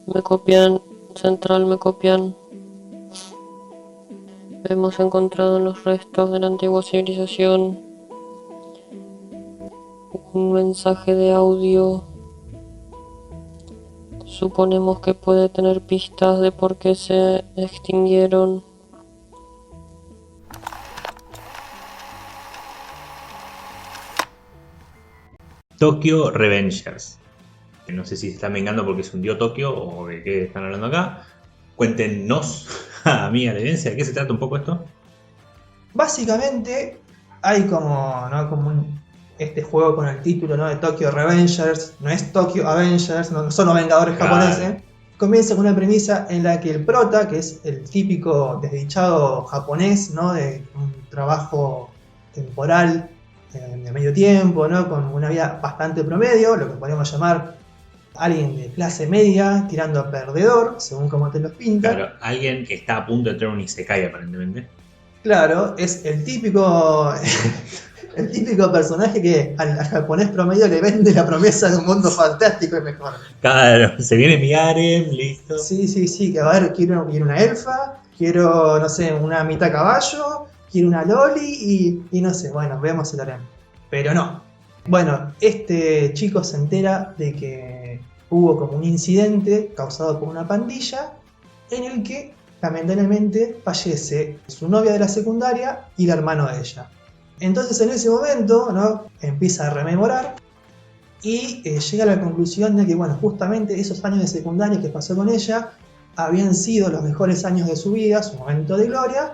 Me copian, Central, me copian. Hemos encontrado en los restos de la antigua civilización un mensaje de audio. Suponemos que puede tener pistas de por qué se extinguieron. Tokyo Revengers. No sé si se están vengando porque se hundió Tokio o de qué están hablando acá. Cuéntenos, a mí, a la evidencia, ¿de qué se trata un poco esto? Básicamente hay como, ¿no? este juego con el título, ¿no? De Tokyo Revengers, no es Tokyo Avengers, no son los Vengadores japoneses. Comienza con una premisa en la que el prota, que es el típico desdichado japonés, ¿no? De un trabajo temporal de medio tiempo, ¿no? Con una vida bastante promedio, lo que podemos llamar alguien de clase media tirando a perdedor, según como te los pintan. Claro, alguien que está a punto de entrar en un Isekai aparentemente. Claro, es el típico personaje que al japonés promedio le vende la promesa de un mundo fantástico y mejor. Claro, se viene mi harem, listo. Sí, que a ver, quiero una elfa, quiero, no sé, una mitad caballo, quiero una loli y no sé, bueno, vemos el harem. Pero no. Bueno, este chico se entera de que hubo como un incidente causado por una pandilla en el que lamentablemente fallece su novia de la secundaria y el hermano de ella. Entonces en ese momento, ¿no? Empieza a rememorar y llega a la conclusión de que, bueno, justamente esos años de secundaria que pasó con ella habían sido los mejores años de su vida, su momento de gloria,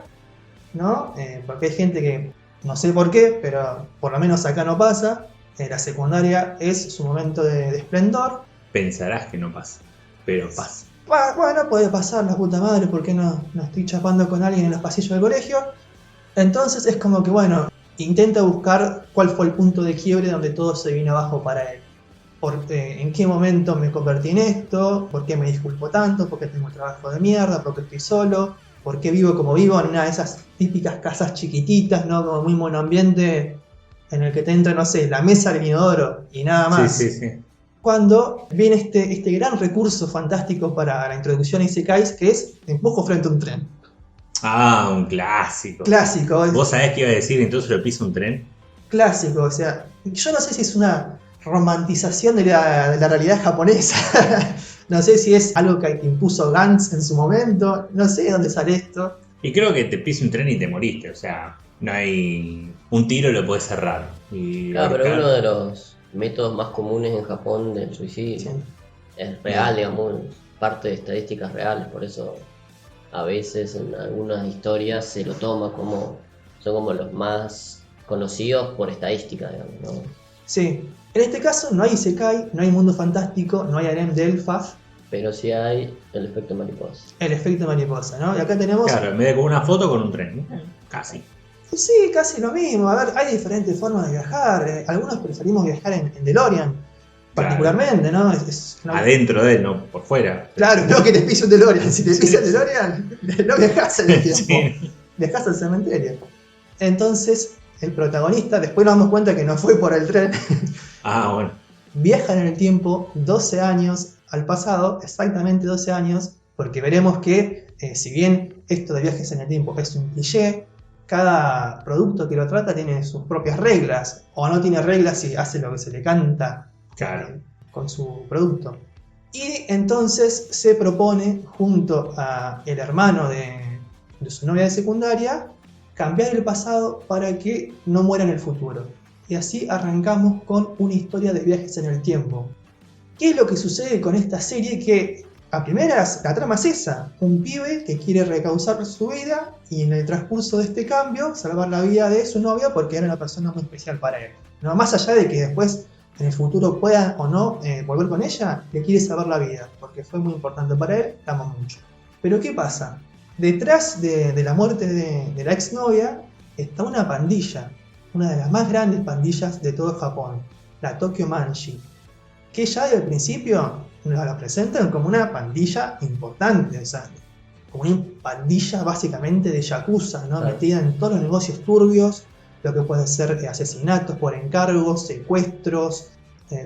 ¿no? Porque hay gente que, no sé por qué, pero por lo menos acá no pasa, la secundaria es su momento de esplendor. Pensarás que no pasa, pero pasa. Bueno, puede pasar, la puta madre, ¿por qué no estoy chapando con alguien en los pasillos del colegio? Entonces es como que, bueno, intenta buscar cuál fue el punto de quiebre donde todo se vino abajo para él. ¿En qué momento me convertí en esto? ¿Por qué me disculpo tanto? ¿Por qué tengo un trabajo de mierda? ¿Por qué estoy solo? ¿Por qué vivo como vivo en una de esas típicas casas chiquititas, ¿no? Como muy monoambiente, en el que te entra, no sé, la mesa del inodoro y nada más. Sí. Cuando viene este gran recurso fantástico para la introducción a Isekais, que es empujo frente a un tren. Ah, un clásico. Clásico. ¿Vos sabés qué iba a decir? Entonces lo pisa un tren. Clásico, o sea, yo no sé si es una romantización de la realidad japonesa. No sé si es algo que impuso Gantz en su momento. No sé de dónde sale esto. Y creo que te pisa un tren y te moriste. O sea, no hay... Un tiro lo podés cerrar. Y Claro, pero ahorcar. uno de los métodos más comunes en Japón del suicidio Sí. es real, digamos, parte de estadísticas reales, por eso a veces en algunas historias se lo toma como, son como los más conocidos por estadística, digamos, ¿no? Sí. En este caso no hay Isekai, no hay mundo fantástico, no hay harem de elfas. Pero sí hay el efecto mariposa. El efecto mariposa, ¿no? Y acá tenemos... Claro, en vez de con una foto, con un tren. Casi. Sí, casi lo mismo. A ver, hay diferentes formas de viajar. Algunos preferimos viajar en DeLorean, particularmente, ¿no? Adentro de él, no por fuera. Claro, no que te pise un DeLorean. Si te pisa el DeLorean, no viajás en el tiempo. Sí. Viajás al cementerio. Entonces, el protagonista, después nos damos cuenta que no fue por el tren, Ah, bueno. viaja en el tiempo 12 años al pasado, exactamente 12 años, porque veremos que, si bien esto de viajes en el tiempo es un cliché, cada producto que lo trata tiene sus propias reglas, o no tiene reglas y hace lo que se le canta con su producto. Y entonces se propone, junto a el hermano de su novia de secundaria, cambiar el pasado para que no muera en el futuro. Y así arrancamos con una historia de viajes en el tiempo. ¿Qué es lo que sucede con esta serie? Que a primeras la trama es esa, un pibe que quiere recausar su vida y en el transcurso de este cambio salvar la vida de su novia porque era una persona muy especial para él. No, más allá de que después en el futuro pueda o no volver con ella, le quiere salvar la vida porque fue muy importante para él, la ama mucho. Pero ¿qué pasa? Detrás de la muerte de la exnovia está una pandilla, una de las más grandes pandillas de todo Japón, la Tokyo Manji, que ya desde el principio nos la presentan como una pandilla importante, o sea, como una pandilla básicamente de yakuza, ¿no? Claro. Metida en todos los negocios turbios, lo que puede ser asesinatos por encargos, secuestros,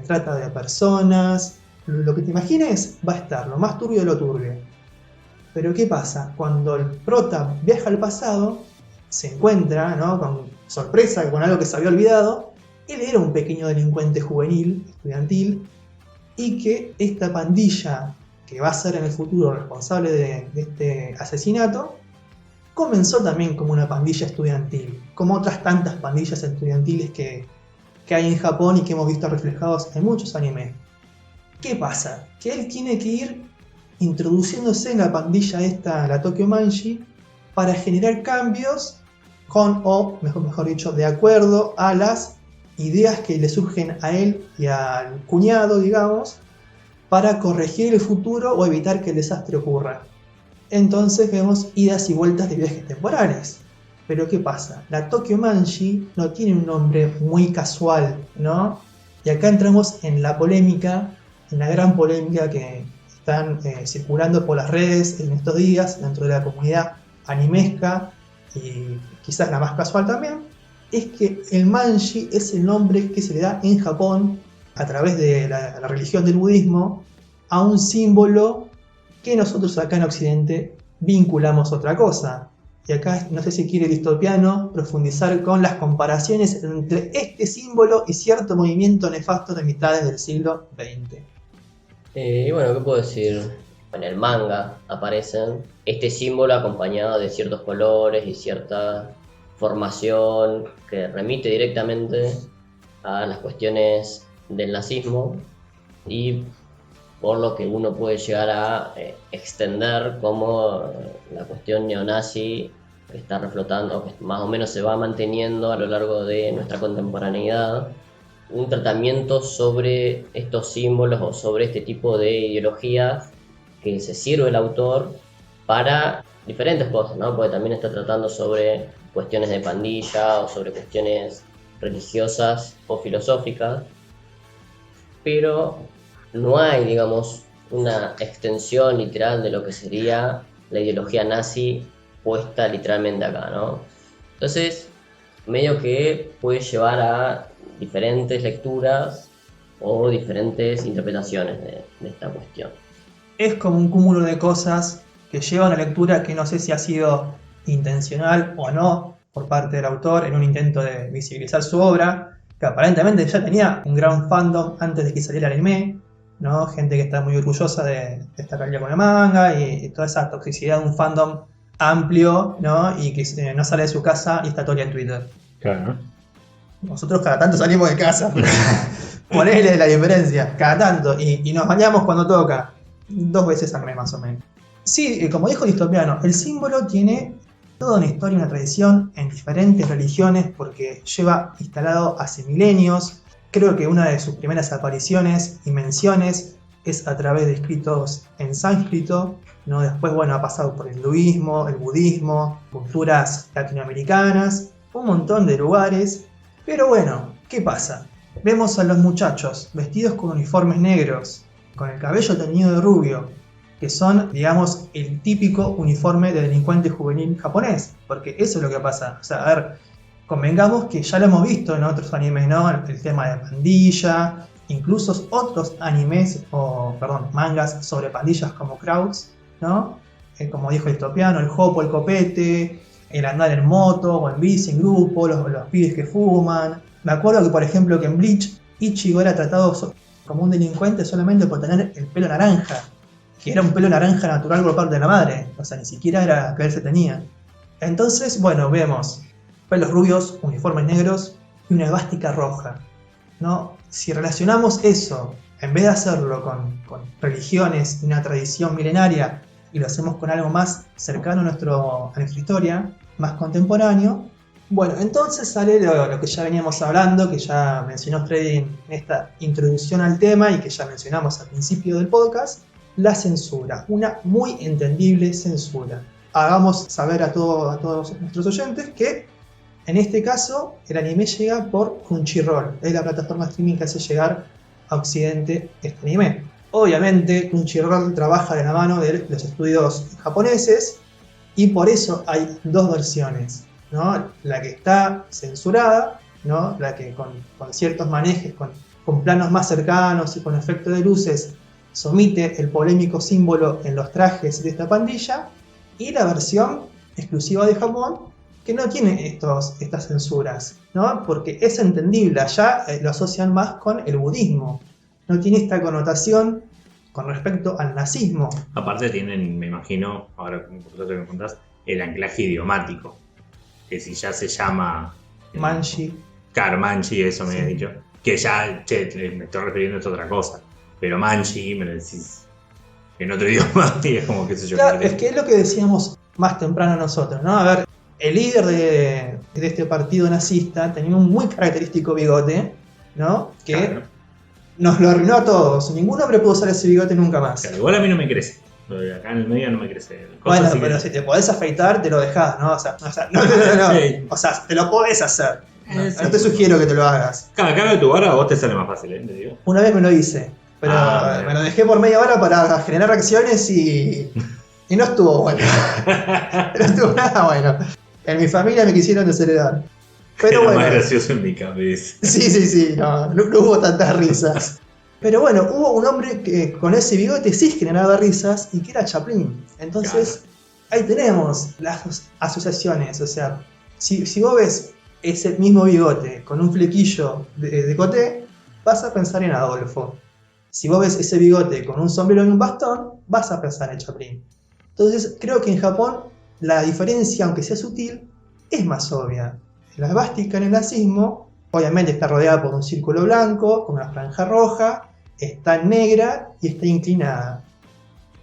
trata de personas, lo que te imagines va a estar, lo más turbio de lo turbio. Pero ¿qué pasa? Cuando el prota viaja al pasado, se encuentra, ¿no?, con sorpresa con algo que se había olvidado. Él era un pequeño delincuente juvenil, estudiantil, y que esta pandilla que va a ser en el futuro responsable de este asesinato, comenzó también como una pandilla estudiantil, como otras tantas pandillas estudiantiles que hay en Japón y que hemos visto reflejados en muchos animes. ¿Qué pasa? Que él tiene que ir introduciéndose en la pandilla esta, la Tokyo Manji, para generar cambios mejor dicho, de acuerdo a las ideas que le surgen a él y al cuñado, digamos, para corregir el futuro o evitar que el desastre ocurra. Entonces vemos idas y vueltas de viajes temporales. Pero ¿qué pasa? La Tokyo Manji no tiene un nombre muy casual, ¿no? Y acá entramos en la polémica, en la gran polémica que están circulando por las redes en estos días, dentro de la comunidad animesca, y quizás la más casual también, es que el Manji es el nombre que se le da en Japón, a través de la religión del budismo, a un símbolo que nosotros acá en Occidente vinculamos a otra cosa. Y acá no sé si quiere Distopiano profundizar con las comparaciones entre este símbolo y cierto movimiento nefasto de mitades del siglo XX. Y bueno, ¿qué puedo decir? En el manga aparecen este símbolo acompañado de ciertos colores y cierta formación que remite directamente a las cuestiones del nazismo, y por lo que uno puede llegar a extender como la cuestión neonazi que está reflotando, que más o menos se va manteniendo a lo largo de nuestra contemporaneidad, un tratamiento sobre estos símbolos o sobre este tipo de ideologías que se sirve el autor para diferentes cosas, ¿no? Porque también está tratando sobre cuestiones de pandilla o sobre cuestiones religiosas o filosóficas, pero no hay, digamos, una extensión literal de lo que sería la ideología nazi puesta literalmente acá, ¿no? Entonces, medio que puede llevar a diferentes lecturas o diferentes interpretaciones de esta cuestión. Es como un cúmulo de cosas que lleva a una lectura que no sé si ha sido intencional o no por parte del autor en un intento de visibilizar su obra, que aparentemente ya tenía un gran fandom antes de que saliera el anime, ¿no? Gente que está muy orgullosa de estar al día con el manga y toda esa toxicidad de un fandom amplio, ¿no? Y que no sale de su casa y está todo el día en Twitter. Claro. Nosotros cada tanto salimos de casa. Ponele la diferencia, cada tanto. Y nos bañamos cuando toca. 2 veces al mes más o menos. Sí, como dijo Distopiano, el símbolo tiene toda una historia y una tradición en diferentes religiones porque lleva instalado hace milenios. Creo que una de sus primeras apariciones y menciones es a través de escritos en sánscrito, ¿no? Después, bueno, ha pasado por el hinduismo, el budismo, culturas latinoamericanas, un montón de lugares. Pero bueno, ¿qué pasa? Vemos a los muchachos vestidos con uniformes negros, con el cabello teñido de rubio, que son, digamos, el típico uniforme de delincuente juvenil japonés, porque eso es lo que pasa. O sea, a ver, convengamos que ya lo hemos visto en otros animes, ¿no? El tema de pandilla, incluso otros mangas sobre pandillas como Krauts, ¿no? Como dijo Distopiano, el jopo, el copete, el andar en moto o en bici, en grupo, los pibes que fuman. Me acuerdo que, por ejemplo, que en Bleach, Ichigo era tratado como un delincuente solamente por tener el pelo naranja, que era un pelo naranja natural por parte de la madre, o sea, ni siquiera era que él se tenía. Entonces, bueno, vemos pelos rubios, uniformes negros y una esvástica roja, ¿no? Si relacionamos eso, en vez de hacerlo con religiones y una tradición milenaria, y lo hacemos con algo más cercano a nuestra historia, más contemporáneo, bueno, entonces sale lo que ya veníamos hablando, que ya mencionó Freddy en esta introducción al tema y que ya mencionamos al principio del podcast, la censura, una muy entendible censura. Hagamos saber a todos nuestros oyentes que en este caso el anime llega por Crunchyroll, es la plataforma streaming que hace llegar a Occidente este anime. Obviamente Crunchyroll trabaja de la mano de los estudios japoneses y por eso hay 2 versiones, ¿no? La que está censurada, ¿no? La que con ciertos manejes, con planos más cercanos y con efecto de luces somete el polémico símbolo en los trajes de esta pandilla, y la versión exclusiva de Japón, que no tiene estas censuras, ¿no? Porque es entendible, allá lo asocian más con el budismo, no tiene esta connotación con respecto al nazismo. Aparte tienen, me imagino, ahora por eso que me contás, el anclaje idiomático, que si ya se llama... Manji. Claro, Manji, eso me Sí. habías dicho. Que ya, me estoy refiriendo a otra cosa. Pero Manji, me lo decís en otro idioma, y es como, qué sé yo. Claro, es que es lo que decíamos más temprano nosotros, ¿no? A ver, el líder de este partido nazista tenía un muy característico bigote, ¿no? Que Claro, nos lo arruinó a todos. Ningún hombre pudo usar ese bigote nunca más. claro, igual a mí no me crece. Acá en el medio no me crece. Bueno, Así pero que- si te podés afeitar, te lo dejás, ¿no? O sea, no. Sí. O sea, te lo podés hacer. No, Sí. no te sugiero que te lo hagas. Cada cambio de tu hora a vos te sale más fácil, te digo. Una vez me lo hice, pero Bueno. me lo dejé por media hora para generar reacciones y no estuvo bueno. No estuvo nada bueno. En mi familia me quisieron desheredar. Pero Era más bueno, gracioso en mi cabeza. sí, no hubo tantas risas. Pero bueno, hubo un hombre que con ese bigote sí generaba risas y que era Chaplin. Entonces, ahí tenemos las asociaciones. O sea, si vos ves ese mismo bigote con un flequillo de coté, vas a pensar en Adolfo. Si vos ves ese bigote con un sombrero y un bastón, vas a pensar en Chaplin. Entonces, creo que en Japón la diferencia, aunque sea sutil, es más obvia. La esvástica en el nazismo, obviamente está rodeada por un círculo blanco, con una franja roja, está negra y está inclinada.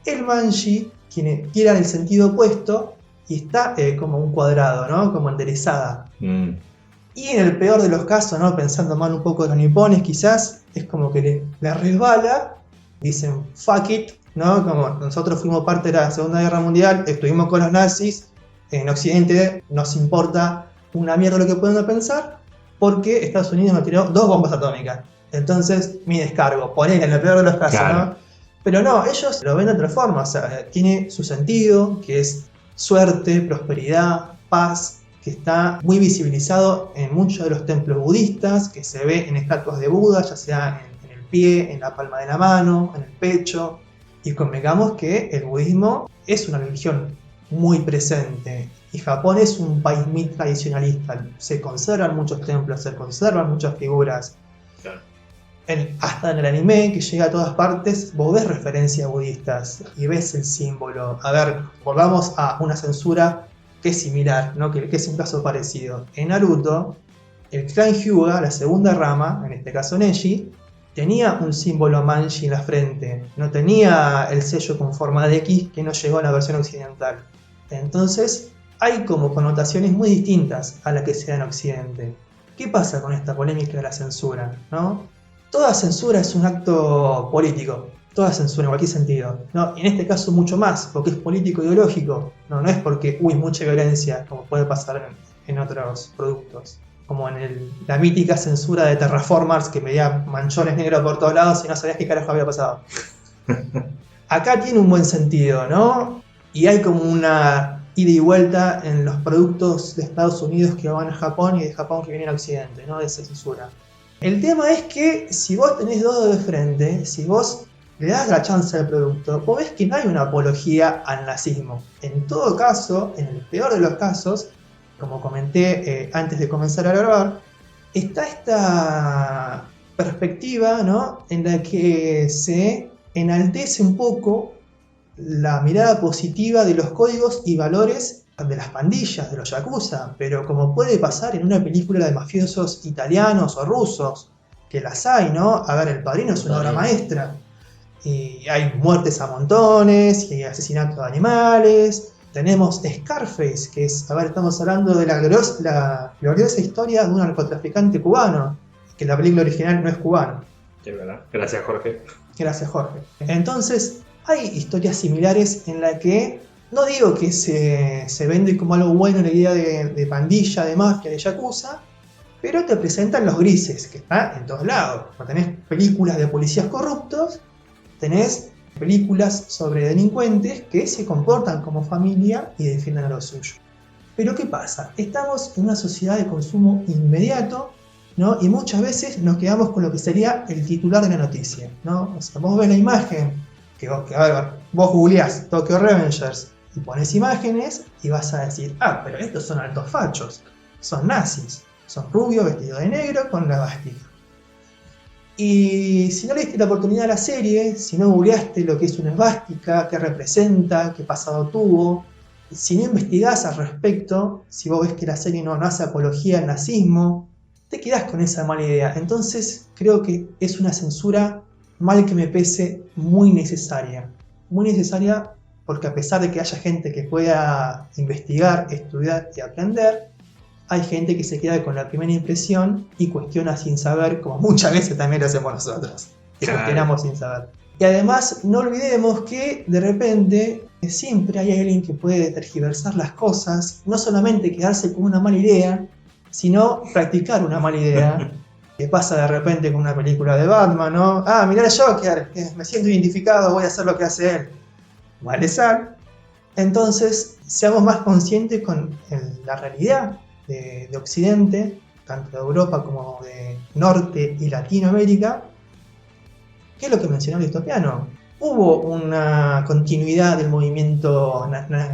El manji tiene en el sentido opuesto y está como un cuadrado, ¿no? Como enderezada. Y en el peor de los casos, ¿no? Pensando mal un poco de los nipones, quizás, es como que le resbala, dicen fuck it, ¿no? Como nosotros fuimos parte de la Segunda Guerra Mundial, estuvimos con los nazis, en Occidente nos importa una mierda lo que pueden pensar, porque Estados Unidos nos tiró 2 bombas atómicas. Entonces, mi descargo, ponele en el peor de los casos, Claro. ¿no? Pero no, ellos lo ven de otra forma, o sea, tiene su sentido, que es suerte, prosperidad, paz, que está muy visibilizado en muchos de los templos budistas, que se ve en estatuas de Buda, ya sea en el pie, en la palma de la mano, en el pecho. Y convengamos que el budismo es una religión muy presente. Y Japón es un país muy tradicionalista. Se conservan muchos templos, se conservan muchas figuras. Claro. Hasta en el anime, que llega a todas partes, vos ves referencias budistas y ves el símbolo. A ver, volvamos a una censura que es similar, ¿no? que es un caso parecido. En Naruto, el clan Hyuga, la segunda rama, en este caso Neji, tenía un símbolo manji en la frente, no tenía el sello con forma de X que no llegó a la versión occidental. Entonces, hay como connotaciones muy distintas a la que se da en Occidente. ¿Qué pasa con esta polémica de la censura? ¿No? Toda censura es un acto político, toda censura en cualquier sentido, ¿no? Y en este caso mucho más, porque es político ideológico, no es porque, mucha violencia, como puede pasar en otros productos. Como en la mítica censura de Terraformers, que veía manchones negros por todos lados y no sabías qué carajo había pasado. Acá tiene un buen sentido, ¿no? Y hay como una ida y vuelta en los productos de Estados Unidos que van a Japón y de Japón que vienen a Occidente, ¿no? De esa censura. El tema es que si vos tenés dos de frente, si vos le das la chance al producto, vos ves que no hay una apología al nazismo. En todo caso, en el peor de los casos, como comenté antes de comenzar a grabar, está esta perspectiva, ¿no? En la que se enaltece un poco la mirada positiva de los códigos y valores de las pandillas, de los yakuza, pero como puede pasar en una película de mafiosos italianos o rusos, que las hay, ¿no? A ver, El Padrino es una obra maestra, y hay muertes a montones, y hay asesinatos de animales. Tenemos Scarface, que es, a ver, estamos hablando de la gloriosa historia de un narcotraficante cubano, que la película original no es cubano. Es verdad. Gracias, Jorge. Gracias, Jorge. Entonces, hay historias similares en la que, no digo que se vende como algo bueno la idea de pandilla, de mafia, de yakuza, pero te presentan los grises, que está en todos lados. Cuando tenés películas de policías corruptos, tenés películas sobre delincuentes que se comportan como familia y defienden a lo suyo. Pero ¿qué pasa? Estamos en una sociedad de consumo inmediato ¿no? Y muchas veces nos quedamos con lo que sería el titular de la noticia, ¿no? O sea, vos ves la imagen, a ver, vos googleás Tokyo Revengers y pones imágenes y vas a decir, pero estos son altos fachos, son nazis, son rubios vestidos de negro con la esvástica. Y si no le diste la oportunidad a la serie, si no googleaste lo que es una esvástica, qué representa, qué pasado tuvo, si no investigás al respecto, si vos ves que la serie no hace apología al nazismo, te quedás con esa mala idea. Entonces creo que es una censura, mal que me pese, muy necesaria. Muy necesaria porque a pesar de que haya gente que pueda investigar, estudiar y aprender, hay gente que se queda con la primera impresión y cuestiona sin saber, como muchas veces también lo hacemos nosotros, que cuestionamos sin saber. Y además no olvidemos que de repente siempre hay alguien que puede tergiversar las cosas, no solamente quedarse con una mala idea, sino practicar una mala idea. Que pasa de repente con una película de Batman, ¿no? Mirá el Joker, me siento identificado, voy a hacer lo que hace él. Vale sal. Entonces, seamos más conscientes con la realidad de Occidente, tanto de Europa como de Norte y Latinoamérica. ¿Qué es lo que mencionó el Distopiano? Hubo una continuidad del movimiento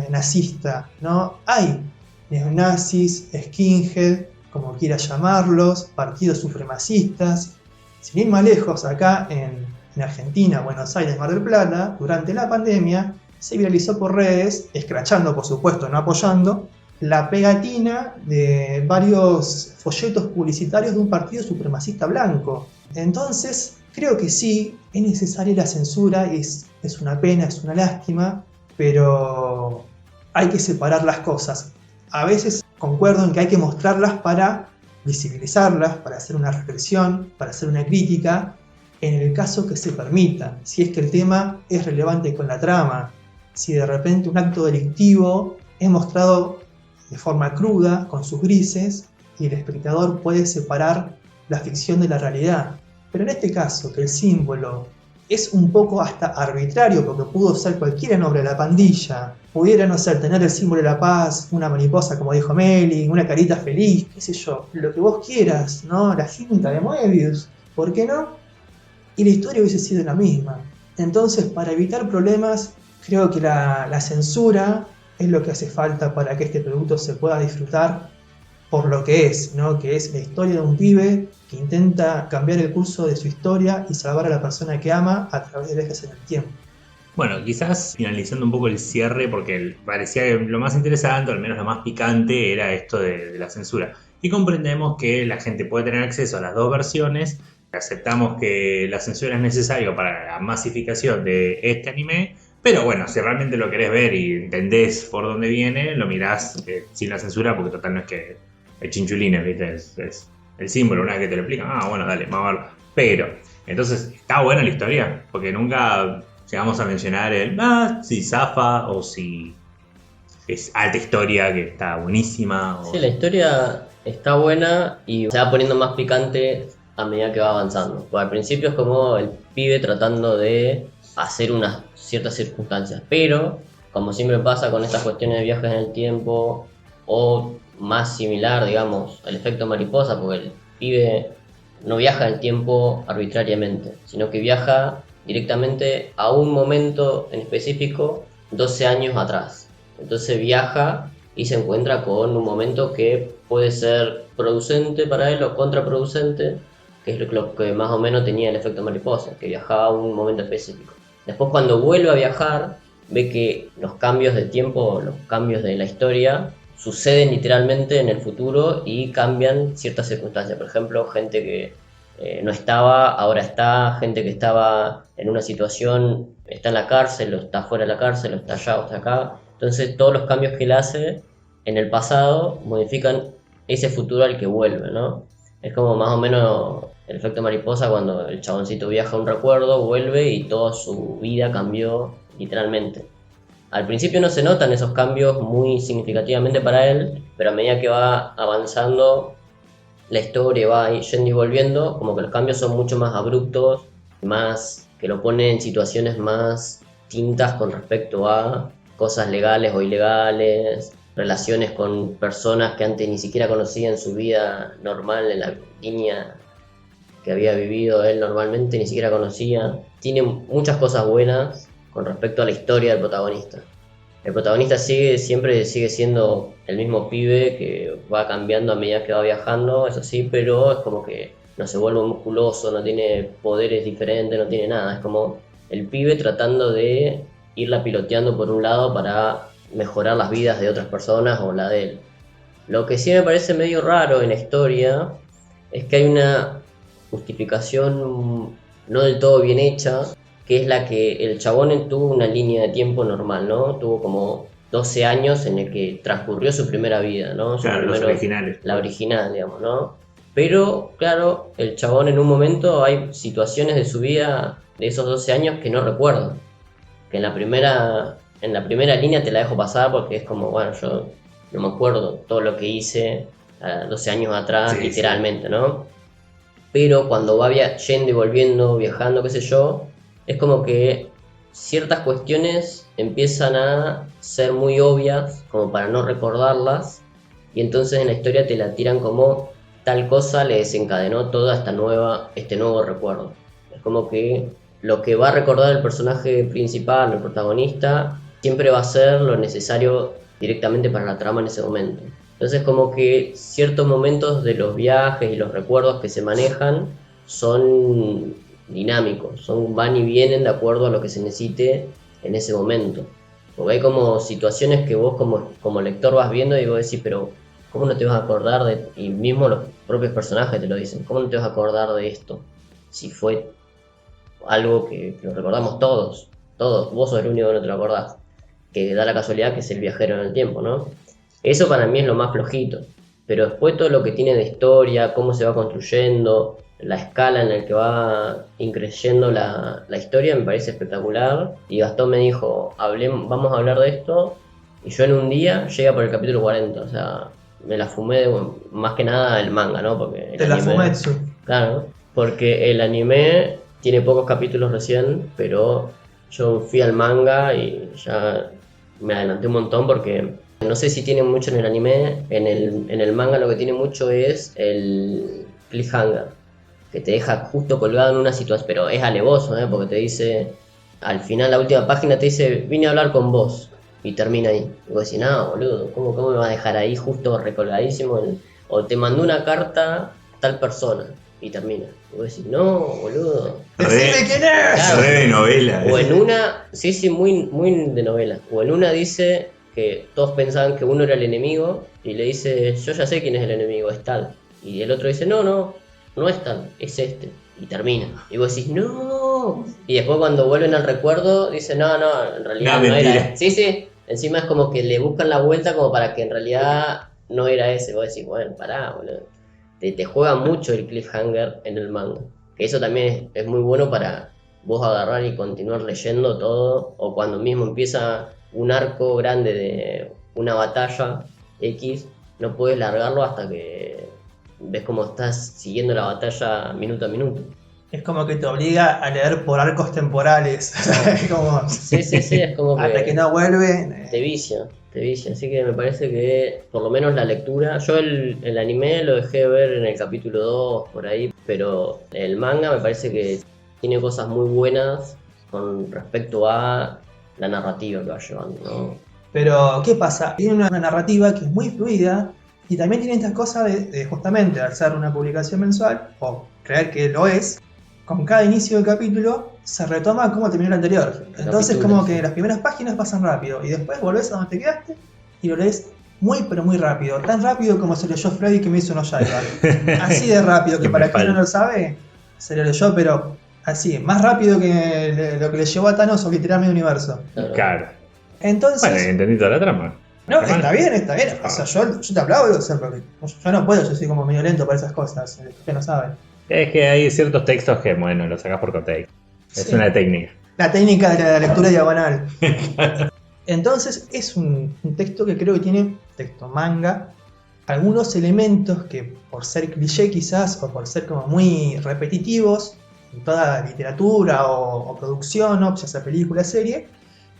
nazista, ¿no? Hay neonazis, skinhead, como quieras llamarlos, partidos supremacistas. Sin ir más lejos, acá en Argentina, Buenos Aires, Mar del Plata, durante la pandemia, se viralizó por redes, escrachando por supuesto, no apoyando, la pegatina de varios folletos publicitarios de un partido supremacista blanco. Entonces, creo que sí, es necesaria la censura, es una pena, es una lástima, pero hay que separar las cosas. A veces concuerdo en que hay que mostrarlas para visibilizarlas, para hacer una reflexión, para hacer una crítica, en el caso que se permita, si es que el tema es relevante con la trama, si de repente un acto delictivo es mostrado de forma cruda, con sus grises, y el espectador puede separar la ficción de la realidad. Pero en este caso, que el símbolo es un poco hasta arbitrario, porque pudo ser cualquier nombre de la pandilla, pudiera, no sé, tener el símbolo de la paz, una mariposa como dijo Meli, una carita feliz, qué sé yo, lo que vos quieras, ¿no? La cinta de Moebius, ¿por qué no? Y la historia hubiese sido la misma. Entonces, para evitar problemas, creo que la censura es lo que hace falta para que este producto se pueda disfrutar por lo que es, ¿no? Que es la historia de un pibe que intenta cambiar el curso de su historia y salvar a la persona que ama a través de viajes en el tiempo. Bueno, quizás finalizando un poco el cierre, porque parecía que lo más interesante, o al menos lo más picante, era esto de la censura. Y comprendemos que la gente puede tener acceso a las dos versiones, aceptamos que la censura es necesaria para la masificación de este anime, pero bueno, si realmente lo querés ver y entendés por dónde viene, lo mirás sin la censura, porque total no es que el chinchulines, ¿viste? Es el símbolo, una vez que te lo explican, bueno, dale, vamos a verlo. Pero, entonces, está buena la historia, porque nunca llegamos a mencionar si zafa o si es alta historia, que está buenísima. Sí, la historia está buena y se va poniendo más picante a medida que va avanzando. Porque al principio es como el pibe tratando de hacer unas ciertas circunstancias, pero como siempre pasa con estas cuestiones de viajes en el tiempo, o más similar, digamos, el efecto mariposa, porque el pibe no viaja en el tiempo arbitrariamente, sino que viaja directamente a un momento en específico 12 años atrás. Entonces viaja y se encuentra con un momento que puede ser producente para él o contraproducente, que es lo que más o menos tenía el efecto mariposa, que viajaba a un momento específico. Después, cuando vuelve a viajar, ve que los cambios de tiempo, los cambios de la historia, suceden literalmente en el futuro y cambian ciertas circunstancias. Por ejemplo, gente que no estaba, ahora está, gente que estaba en una situación, está en la cárcel, o está fuera de la cárcel, o está allá, o está acá. Entonces, todos los cambios que él hace en el pasado modifican ese futuro al que vuelve, ¿no? Es como más o menos el efecto mariposa cuando el chaboncito viaja a un recuerdo, vuelve y toda su vida cambió literalmente. Al principio no se notan esos cambios muy significativamente para él, pero a medida que va avanzando la historia, va yendo y volviendo, como que los cambios son mucho más abruptos, más que lo pone en situaciones más distintas con respecto a cosas legales o ilegales, relaciones con personas que antes ni siquiera conocía en su vida normal, en la línea que había vivido él normalmente, ni siquiera conocía. Tiene muchas cosas buenas con respecto a la historia del protagonista. El protagonista siempre sigue siendo el mismo pibe que va cambiando a medida que va viajando, eso sí, pero es como que no se vuelve musculoso, no tiene poderes diferentes, no tiene nada. Es como el pibe tratando de irla piloteando por un lado para mejorar las vidas de otras personas o la de él. Lo que sí me parece medio raro en la historia es que hay una justificación no del todo bien hecha, que es la que el chabón tuvo una línea de tiempo normal, ¿no? Tuvo como 12 años en el que transcurrió su primera vida, ¿no? Claro, los originales. La original, digamos, ¿no? Pero, claro, el chabón en un momento hay situaciones de su vida de esos 12 años que no recuerdo. Que en la primera línea te la dejo pasar porque es como, bueno, yo no me acuerdo todo lo que hice 12 años atrás, Sí, literalmente, sí. ¿No? Pero cuando va yendo y volviendo, viajando, qué sé yo, es como que ciertas cuestiones empiezan a ser muy obvias, como para no recordarlas, y entonces en la historia te la tiran como tal cosa le desencadenó toda este nuevo recuerdo. Es como que lo que va a recordar el personaje principal, el protagonista, siempre va a ser lo necesario directamente para la trama en ese momento. Entonces como que ciertos momentos de los viajes y los recuerdos que se manejan son dinámicos, van y vienen de acuerdo a lo que se necesite en ese momento. Porque hay como situaciones que vos como lector vas viendo y vos decís, pero ¿cómo no te vas a acordar de...? Y mismo los propios personajes te lo dicen, ¿cómo no te vas a acordar de esto? Si fue algo que lo recordamos todos, vos sos el único que no te lo acordás, que da la casualidad que es el viajero en el tiempo, ¿no? Eso para mí es lo más flojito, pero después todo lo que tiene de historia, cómo se va construyendo, la escala en la que va increyendo la historia me parece espectacular. Y Gastón me dijo, vamos a hablar de esto, y yo en un día llegué por el capítulo 40, o sea, me la fumé más que nada el manga, ¿no? Porque Te la fumé, sí. Claro, porque el anime tiene pocos capítulos recién, pero yo fui al manga y ya me adelanté un montón porque no sé si tiene mucho en el anime, en el manga lo que tiene mucho es el cliffhanger, que te deja justo colgado en una situación, pero es alevoso, porque te dice, al final la última página te dice, vine a hablar con vos, y termina ahí. Y vos decís, no, boludo, ¿cómo me va a dejar ahí justo recolgadísimo? O te mandó una carta tal persona, y termina. Y vos decís, no, boludo. ¡Decime quién es! Claro. Re de novela. O en una, sí, muy de novela. O en una dice que todos pensaban que uno era el enemigo, y le dice, yo ya sé quién es el enemigo, es tal. Y el otro dice, no es tal, es este. Y termina. Y vos decís, no. Y después cuando vuelven al recuerdo, dicen, no, en realidad no era. Sí. Encima es como que le buscan la vuelta como para que en realidad no era ese. Vos decís, bueno, pará, boludo. Te juega mucho el cliffhanger en el manga. Que eso también es muy bueno para vos agarrar y continuar leyendo todo. O cuando mismo empieza un arco grande de una batalla X, no puedes largarlo hasta que ves cómo estás siguiendo la batalla minuto a minuto. Es como que te obliga a leer por arcos temporales. Como... Sí, es como que... Hasta que no vuelve... Te vicia. Así que me parece que, por lo menos la lectura... Yo el anime lo dejé de ver en el capítulo 2, por ahí. Pero el manga me parece que tiene cosas muy buenas con respecto a la narrativa que va llevando, ¿no? Pero, ¿qué pasa? Tiene una narrativa que es muy fluida. Y también tiene estas cosas de justamente al ser una publicación mensual, o creer que lo es, con cada inicio del capítulo se retoma cómo terminó el anterior. Entonces como que las primeras páginas pasan rápido y después volvés a donde te quedaste y lo lees muy pero muy rápido. Tan rápido como se leyó Freddy que me hizo unos Yaiba. Así de rápido, que para quien no lo sabe, se lo leyó, pero así, más rápido que lo que le llevó a Thanos o literalmente universo. Claro. Entonces... Bueno, entendí toda la trama. No, está bien. O sea, yo te aplaudo, o sea, porque yo no puedo, yo soy como medio lento para esas cosas, que no saben. Es que hay ciertos textos que, bueno, los sacás por contexto. Es una técnica. La técnica de la lectura diagonal. Entonces, es un texto que creo que tiene, texto manga, algunos elementos que por ser cliché quizás, o por ser como muy repetitivos en toda literatura o producción, o ya sea película, serie,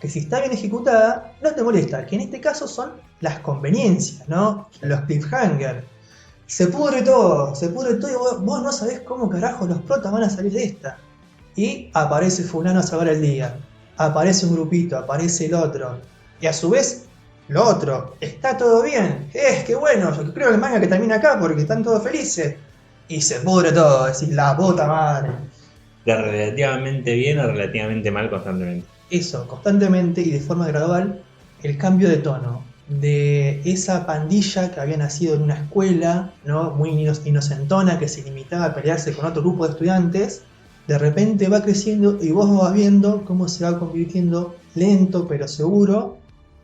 que si está bien ejecutada, no te molesta, que en este caso son las conveniencias, ¿no? Los cliffhangers. Se pudre todo y vos no sabés cómo carajo los protas van a salir de esta. Y aparece fulano a salvar el día, aparece un grupito, aparece el otro, y a su vez, lo otro, está todo bien, qué bueno, yo creo que el manga que termina acá porque están todos felices. Y se pudre todo, decís, la puta madre. De relativamente bien a relativamente mal constantemente. Eso, constantemente y de forma gradual, el cambio de tono de esa pandilla que había nacido en una escuela, ¿no? Muy inocentona, que se limitaba a pelearse con otro grupo de estudiantes, de repente va creciendo y vos vas viendo cómo se va convirtiendo lento pero seguro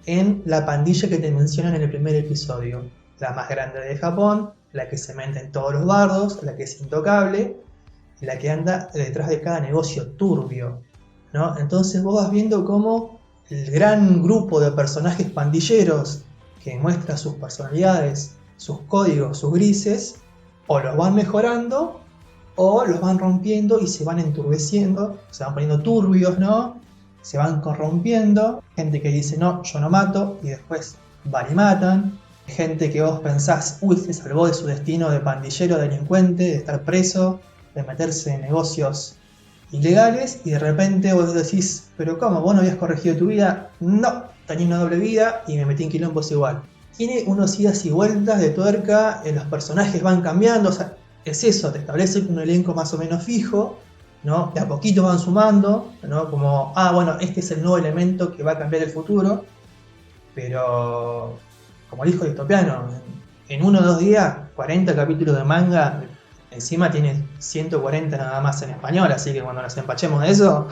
en la pandilla que te mencionan en el primer episodio. La más grande de Japón, la que se mete en todos los bardos, la que es intocable, la que anda detrás de cada negocio turbio, ¿no? Entonces vos vas viendo cómo el gran grupo de personajes pandilleros que muestra sus personalidades, sus códigos, sus grises, o los van mejorando o los van rompiendo y se van enturbeciendo, se van poniendo turbios, ¿no? Se van corrompiendo. Gente que dice, no, yo no mato, y después van y matan. Gente que vos pensás, uy, se salvó de su destino de pandillero, delincuente, de estar preso, de meterse en negocios ilegales, y de repente vos decís, pero ¿cómo? ¿Vos no habías corregido tu vida? No, tenía una doble vida y me metí en quilombos igual. Tiene unos idas y vueltas de tuerca, los personajes van cambiando, o sea, es eso, te establece un elenco más o menos fijo, ¿no? De a poquito van sumando, ¿no? Como, bueno, este es el nuevo elemento que va a cambiar el futuro, pero como dijo Distopiano, en 1 o 2 días, 40 capítulos de manga. Encima tiene 140 nada más en español, así que cuando nos empachemos de eso,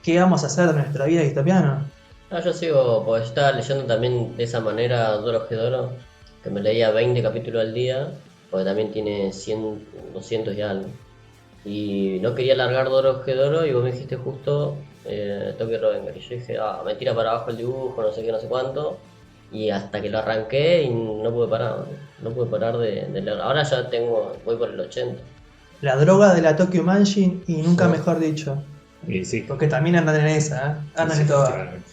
¿qué vamos a hacer de nuestra vida, Distopiano? Yo sigo, porque yo estaba leyendo también de esa manera Dorohedoro, que me leía 20 capítulos al día, porque también tiene 100, 200 y algo. Y no quería largar Dorohedoro y vos me dijiste justo Tokyo Revenger. Y yo dije, me tira para abajo el dibujo, no sé qué, no sé cuánto. Y hasta que lo arranqué y no pude parar de leer. Ahora ya voy por el 80. La droga de la Tokyo Mansion, y nunca Sí. mejor dicho. Y sí. Porque también andan en esa, andan en todas. Claramente.